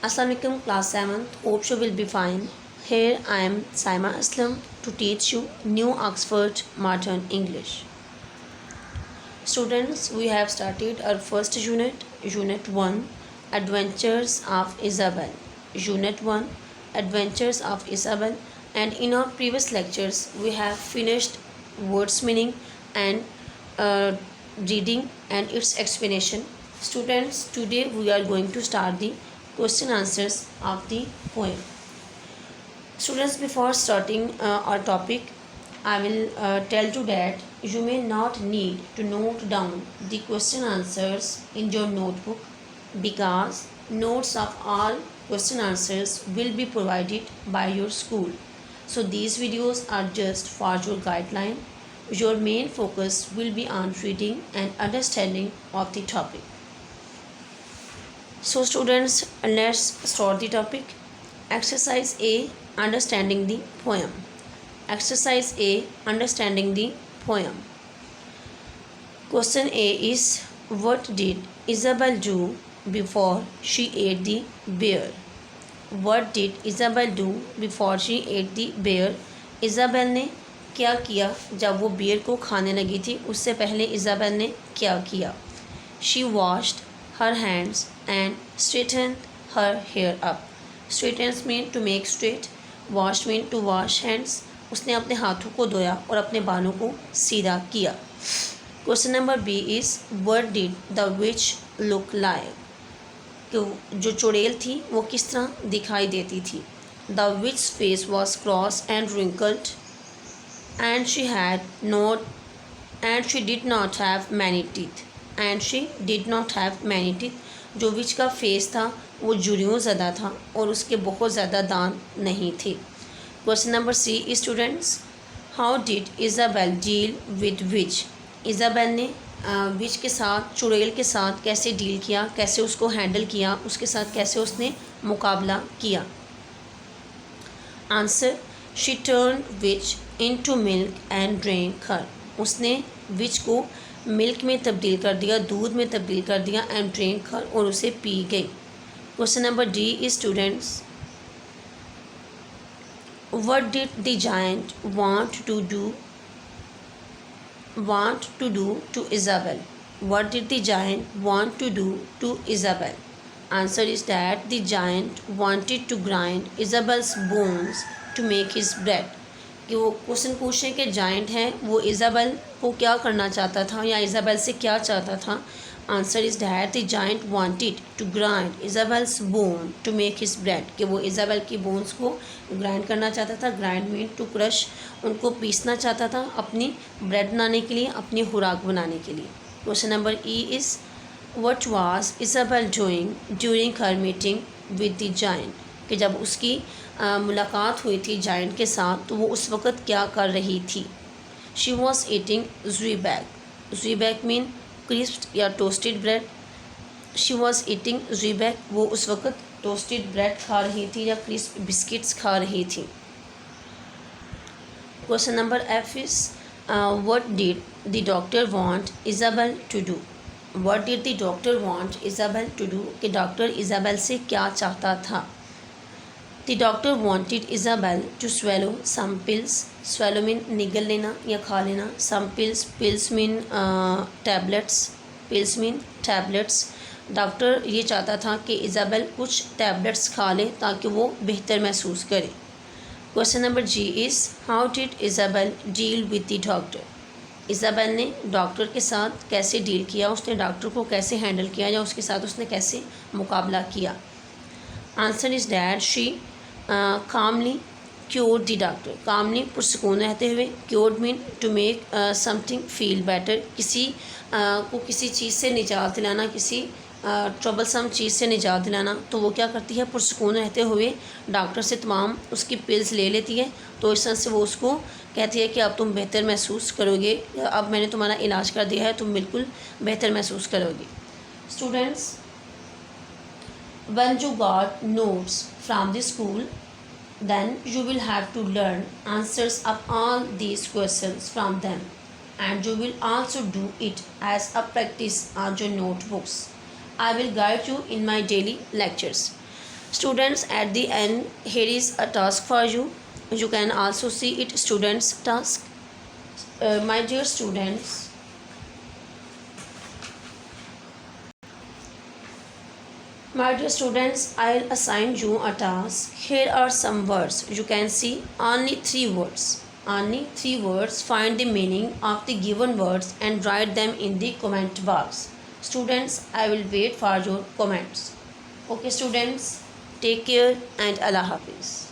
Assalamualaikum class 7th. Hope you will be fine. Here I am Saima Aslam to teach you New Oxford Modern English. Students, we have started our first unit, Unit 1, Adventures of Isabel. Unit 1, Adventures of Isabel, and in our previous lectures we have finished words meaning and reading and its explanation. Students, today we are going to start the question answers of the poem. Students, before starting our topic, I will tell you that you may not need to note down the question answers in your notebook because notes of all question answers will be provided by your school. So these videos are just for your guideline. Your main focus will be on reading and understanding of the topic. So students, let's start the topic. Exercise A, understanding the poem. Exercise A, understanding the poem. Question A is, what did Isabel do before she ate the bear? What did Isabel do before she ate the bear? Isabel ने क्या किया जब वो beer को खाने लगी थी? उससे पहले इज़ाबेल ने क्या किया? She washed her hands and straightened her hair up. Straightens mean to make straight. Wash mean to wash hands. उसने अपने हाथों को धोया और अपने बालों को सीधा किया. Question number B is, what did the witch look like? जो चुड़ैल थी वो किस तरह दिखाई देती थी? The witch's face was cross and wrinkled, and she did not have many teeth. And she did not have many teeth. जो विच का फेस था वो झुर्रियों ज़्यादा था और उसके बहुत ज़्यादा दांत नहीं थे. Question number C, students, how did Isabel deal with witch? Isabel ने विच के साथ, चुड़ैल के साथ कैसे डील किया, कैसे उसको हैंडल किया, उसके साथ कैसे उसने मुकाबला किया? Answer, she turn witch into milk and drink her. उसने विच को मिल्क में तब्दील कर दिया, दूध में तब्दील कर दिया, एंड ड्रिंक हर, और उसे पी गई. Question number D, students, what did the giant want to do to Isabel? What did the giant want to do to Isabel? Answer is that the giant wanted to grind Isabel's bones to make his bread. कि वो question पूछ रहे हैं कि giant है वो Isabel को क्या करना चाहता था या इज़ाबेल से क्या चाहता था. Answer is that the giant wanted to grind Isabel's bone to make his bread. कि वो इज़ाबेल की बोन्स को ग्राइंड करना चाहता था. ग्राइंड मीन टू क्रश, उनको पीसना चाहता था अपनी ब्रेड बनाने के लिए, अपनी खुराक बनाने के लिए. Question number E is, what was Isabel doing during her meeting with the giant? कि जब उसकी मुलाकात हुई थी जायंट के साथ तो वो उस वक़्त क्या कर रही थी? She was eating zwieback. Zwieback mean crisped या toasted bread. She was eating zwieback, वो उस वक़्त टोस्टेड ब्रेड खा रही थी या क्रिस्प बिस्किट्स खा रही थी. Question number F is, what did the doctor want Isabel to do? What did the doctor want Isabel to do? कि डॉक्टर इज़ाबेल से क्या चाहता था? The doctor wanted Isabel to swallow some pills. Swallow mean निगल लेना या खा लेना. Some pills, pills mean tablets. Pills mean tablets. Doctor ये चाहता था कि इज़ाबेल कुछ टैबलेट्स खा ले ताकि वो बेहतर महसूस करे. Question number G is, how did Isabel deal with the doctor? Isabel ने डॉक्टर के साथ कैसे डील किया, उसने डॉक्टर को कैसे हैंडल किया या उसके साथ उसने कैसे मुकाबला किया? Answer is that she calmly cured the doctor. Calmly पुरसकून रहते हुए. Cured mean to make something feel better. किसी को किसी चीज़ से निजात दिलाना, किसी ट्रबलसम चीज़ से निजात दिलाना. तो वो क्या करती है, पुरसकून रहते हुए डॉक्टर से तमाम उसकी पिल्स ले लेती है. तो इस तरह से वो उसको कहती है कि अब तुम बेहतर महसूस करोगे, अब मैंने तुम्हारा इलाज कर दिया है, तुम बिल्कुल बेहतर महसूस करोगे. Students, when you got notes from the school, then you will have to learn answers of all these questions from them, and you will also do it as a practice on your notebooks. I will guide you in my daily lectures. Students, at the end, here is a task for you. You can also see it, students task. My dear students, I'll assign you a task. Here are some words. You can see only three words. Only three words. Find the meaning of the given words and write them in the comment box. Students, I will wait for your comments. Okay, students, take care and Allah Hafiz.